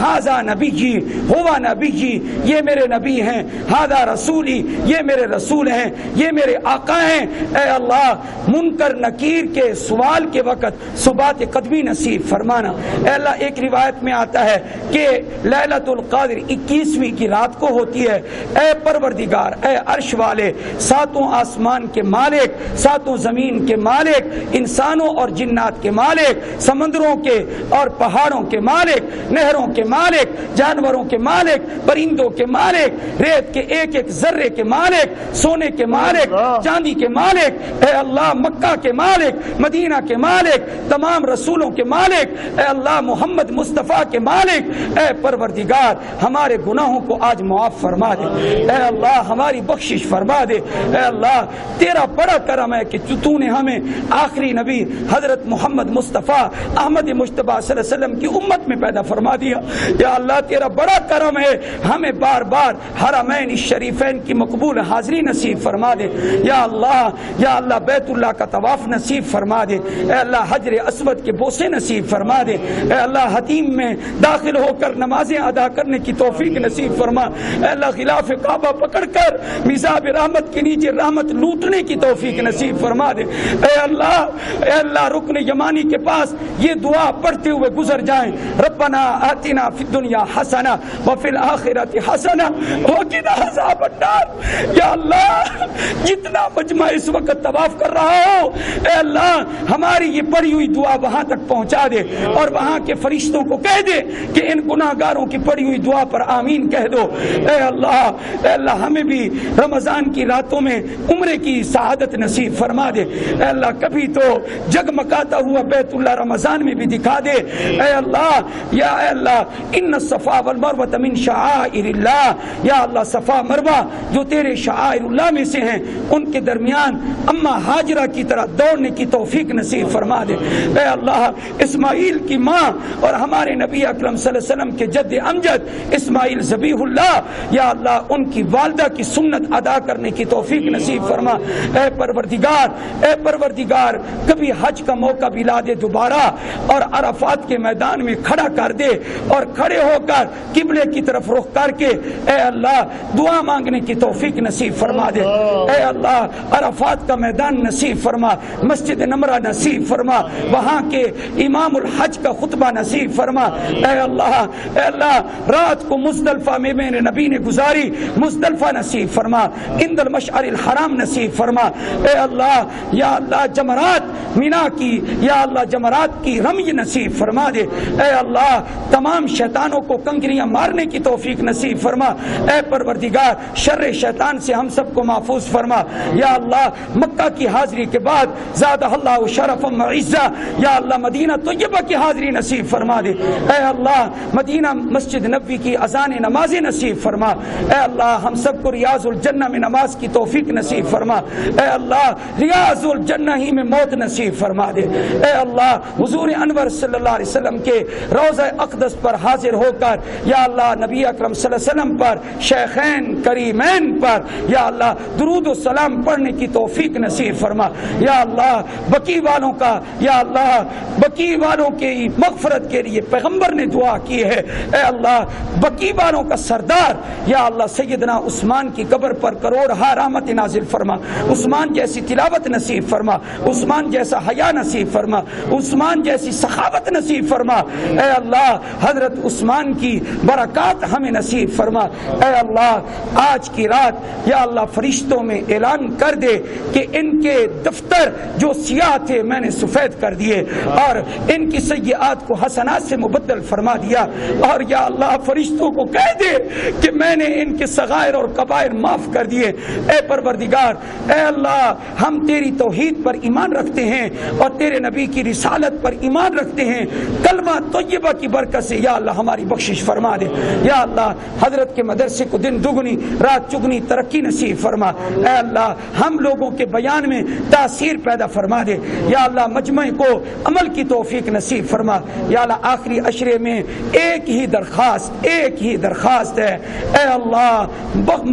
ہذا نبی جی، ہوا نبی جی، یہ میرے نبی ہیں، ہذا رسولی، یہ میرے رسول ہیں، یہ میرے آقا ہیں اے اللہ، منکر نکیر کے سوال کے وقت ثبات قدمی نصیب فرمانا اے اللہ۔ ایک روایت میں آتا ہے کہ لیلۃ القدر 21ویں کی رات کو ہوتی ہے اے پروردگار، اے عرش والے، ساتوں آسمان کے مالک، ساتوں زمین کے مالک، انسانوں اور جنات کے مالک، سمندروں کے اور پہاڑوں کے مالک، نہروں کے مالک، جانوروں کے مالک، پرندوں کے مالک، ریت کے ایک ایک ذرے کے مالک، سونے کے مالک، چاندی کے مالک اے اللہ، مکہ کے مالک، مدینہ کے مالک، تمام رسولوں کے مالک اے اللہ، محمد مصطفیٰ کے مالک اے پروردگار، ہمارے گناہوں کو آج معاف فرما دے اے اللہ، ہماری بخشش فرما دے اے اللہ، تیرا بڑا کرم ہے کہ تو نے ہمیں آخری نبی حضرت محمد مصطفیٰ احمد مجتبیٰ صلی اللہ علیہ وسلم کی امت میں پیدا فرما دیا یا اللہ، تیرا بڑا کرم ہے، ہمیں بار بار حرمین الشریفین کی مقبول حاضری نصیب فرما دے یا اللہ، بیت اللہ کا طواف نصیب فرما دے اے اللہ، حجر اسود کے بوسے نصیب فرما دے اے اللہ، حتیم میں داخل ہو کر نمازیں ادا کرنے کی توفیق نصیب فرما اے اللہ، غلاف کعبہ پکڑ کر میزاب رحمت کے نیچے رحمت لوٹنے کی توفیق نصیب فرما دے اے اللہ، رکن یمانی کے پاس یہ دعا پڑھتے ہوئے گزر جائیں، ربنا آتنا فی الدنیا حسنہ وفی الآخرۃ حسنہ وقنا عذاب النار یا اللہ، جتنا مجمع اس وقت طواف کر رہا ہو اے اللہ، ہماری یہ پڑھی ہوئی دعا وہاں تک پہنچا دے اور وہاں کے فرشتوں کو کہہ دے کہ ان گناہگاروں کی پڑھی ہوئی دعا پر آمین کہہ دو اے اللہ، ہمیں بھی رمضان کی راتوں میں عمرے کی سعادت نصیب فرما دے اے اللہ، کبھی تو جگمگاتا ہوا بیت اللہ رمضان میں بھی دکھا دے اے اللہ، یا اے اللہ، ان الصفا والمروہ من شعائر اللہ یا اللہ، صفا مروہ جو تیرے شعائر اللہ میں سے ہیں ان کے درمیان اما ہاجرہ کی طرح دوڑنے کی توفیق نصیب فرما دے اے اللہ، اسماعیل کی ماں اور ہمارے نبی اکرم صلی اللہ علیہ وسلم کے جد امجد اسماعیل ذبیح اللہ یا اللہ، ان کی والدہ کی سنت ادا کرنے کی توفیق نصیب فرما اے پروردگار، کبھی حج کا موقع بھی لا دے دوبارہ اور عرفات کے میدان میں کھڑا کر دے اور کھڑے ہو کر قبلے کی طرف رخ کر کے اے اللہ دعا مانگنے کی توفیق نصیب فرما دے اے اللہ، عرفات کا میدان نصیب فرما، مسجد نمرہ نصیب فرما، وہاں کے امام الحج کا خطبہ نصیب فرما اے اللہ، رات کو مزدلفہ میں میرے نبی نے گزاری، مزدلفہ نصیب فرما، عند المشعر الحرام نصیب فرما اے اللہ، یا اللہ، جمرات مینا کی یا اللہ جمرات کی رمی نصیب فرما دے اے اللہ، تمام شیطانوں کو کنکریاں مارنے کی توفیق نصیب فرما اے پروردگار، شر شیطان سے ہم سب کو محفوظ فرما یا اللہ، مکہ کی حاضری کے بعد زادہ اللہ شرف وعزہ یا اللہ، مدینہ طیبہ کی حاضری نصیب فرما دے اے اللہ، مدینہ مسجد نبوی کی اذان نمازیں نصیب فرما اے اللہ، ہم سب کو ریاض الجنہ میں نماز کی توفیق نصیب فرما اے اللہ، ریاض الجنہ ہی میں موت نصیب فرما دے اے اللہ، حضور انور صلی اللہ علیہ وسلم کے روضہ روضہ اقدس پر حاضر ہو کر یا اللہ نبی اکرم صلی اللہ علیہ وسلم پر، شیخین کریمین پر یا اللہ درود و سلام پڑھنے کی توفیق نصیب فرما۔ یا اللہ بقی والوں کا، یا اللہ بقی والوں کی مغفرت کے لیے پیغمبر نے دعا کی ہے، اے اللہ بقی والوں کا سردار یا اللہ سیدنا عثمان کی قبر پر کروڑہا رحمت نازل فرما، عثمان جیسی تلاوت نصیب فرما، عثمان جیسا حیا نصیب فرما، عثمان جیسی سخاوت نصیب فرما، اے اللہ حضرت عثمان کی برکات ہمیں نصیب فرما۔ اے اللہ آج کی رات یا اللہ فرشتوں میں اعلان کر دے کہ ان کے دفتر جو سیاہ تھے میں نے سفید کر دیے اور ان کی سیئات کو حسنات سے مبدل فرما دیا، اور یا اللہ فرشتوں کو کہہ دے کہ میں نے ان کے صغائر اور کبائر معاف کر دیے۔ اے پروردگار، اے اللہ ہم تیری توحید پر ایمان رکھتے ہیں اور تیرے نبی کی رسالت پر ایمان رکھتے ہیں، کلمہ طیبہ کی برکت سے یا اللہ ہماری بخشش فرما دے۔ یا اللہ حضرت کے مدرسے کو دن دگنی رات چگنی ترقی نصیب فرما۔ اے اللہ ہم لوگوں کے بیان میں تاثیر پیدا فرما دے۔ یا اللہ مجمع کو عمل کی توفیق نصیب فرما۔ یا اللہ آخری عشرے میں ایک ہی درخواست ہے، اے اللہ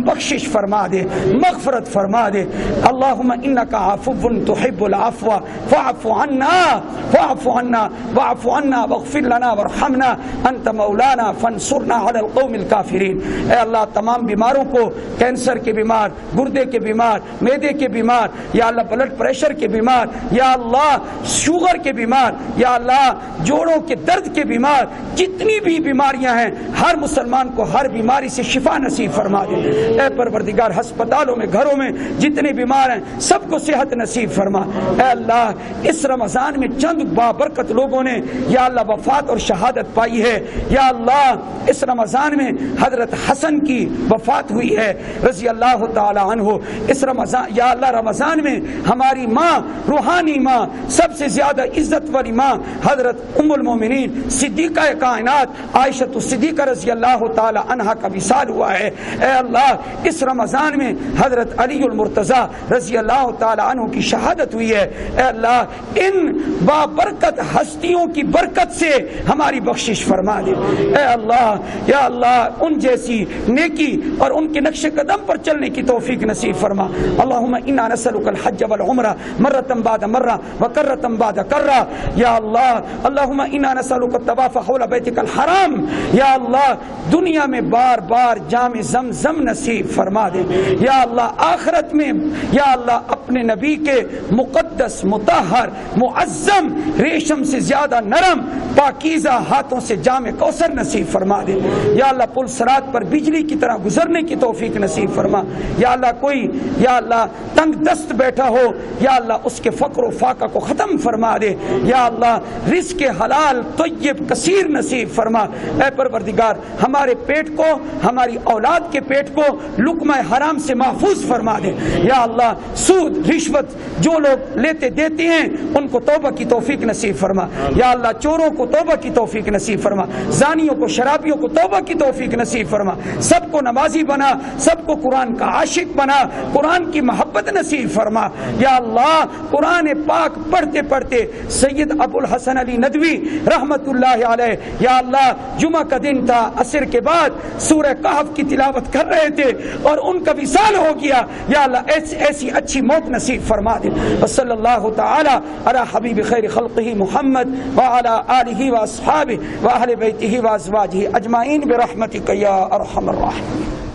بخشش فرما دے، مغفرت فرما دے۔ اللہم انک عفو تحب العفو فاعف عنا واغفر لنا وارحمنا انت مولانا فانصرنا علی القوم الکافرین۔ اے اللہ تمام بیماروں کو، کینسر کے بیمار، گردے کے بیمار، معدے کے بیمار، یا اللہ بلڈ پریشر کے بیمار، یا اللہ شوگر کے بیمار، یا اللہ جوڑوں کے درد کے بیمار، جتنی بھی بیماریاں ہیں ہر مسلمان کو ہر بیماری سے شفا نصیب فرما دے۔ اے پروردگار ہسپتالوں میں گھروں میں جتنے بیمار ہیں سب کو صحت نصیب فرما۔ اے اللہ اس رمضان میں چند بابرکت لوگوں نے یا اللہ وفات اور شہادت پائی ہے، یا اللہ اس رمضان میں حضرت حسن کی وفات ہوئی ہے رضی اللہ تعالی عنہ۔ اس رمضان یا اللہ رمضان میں ہماری ماں، روحانی ماں، سب سے زیادہ عزت والی ماں حضرت ام المومنین صدیقہ کائنات عائشہ صدیقہ رضی اللہ تعالی عنہا کا وصال ہوا ہے۔ اے اللہ اس رمضان میں حضرت علی المرتضیٰ رضی اللہ تعالی عنہ کی شہادت ہوئی ہے۔ اے اللہ ان بابرکت ہستیوں کی برکت سے ہماری بخشش فرما دے۔ اے اللہ یا اللہ ان جیسی نیکی اور ان کے نقش قدم پر چلنے کی توفیق نصیب فرما۔ اللہم انا نسألک الحج والعمرہ مرۃ بعد مرہ وکرۃ بعد کرہ۔ یا اللہ اللہم انا نسألک الطواف حول بیتک الحرام۔ یا اللہ دنیا میں بار بار جام زمزم نصیب فرما دے۔ یا اللہ آخرت میں یا اللہ اپنے نبی کے مقدس مطہر معظم ریشم سے زیادہ نرم پاکیزہ ہاتھوں سے جام کوثر نصیب فرما دے۔ یا اللہ پل صراط پر بجلی کی طرح گزرنے کی توفیق نصیب فرما۔ یا اللہ کوئی یا اللہ تنگ دست بیٹھا ہو یا اللہ اس کے فقر و فاقہ کو ختم فرما دے۔ یا اللہ رزق حلال طیب کثیر نصیب فرما۔ اے پروردگار ہمارے پیٹ کو، ہماری اولاد کے پیٹ کو لقمہ حرام سے محفوظ فرما دے۔ یا اللہ سود رشوت جو لوگ لیتے دیتے ہیں ان کو توبہ کی توفیق نصیب فرما۔ یا اللہ چوروں کو توبہ کی توفیق نصیب فرما، زانیوں کو شرابیوں کو توبہ کی توفیق نصیب فرما، سب کو نمازی بنا، سب کو قرآن کا عاشق بنا، قرآن کی محبت نصیب فرما۔ یا اللہ قرآن پاک پڑھتے پڑھتے سید ابو الحسن علی ندوی رحمت اللہ علیہ یا اللہ جمعہ کا دن تھا، عصر کے بعد سورہ کہف کی تلاوت کر رہے تھے اور ان کا وصال ہو گیا۔ یا اللہ ایسی اچھی موت نصیب فرما دے۔ صلی اللہ تعالی علی حبیب خیر خلقہ محمد وعلی آلہ واصحابہ واہل بیتہ وازواجہ اجمعین برحمتک یا ارحم الراحمین۔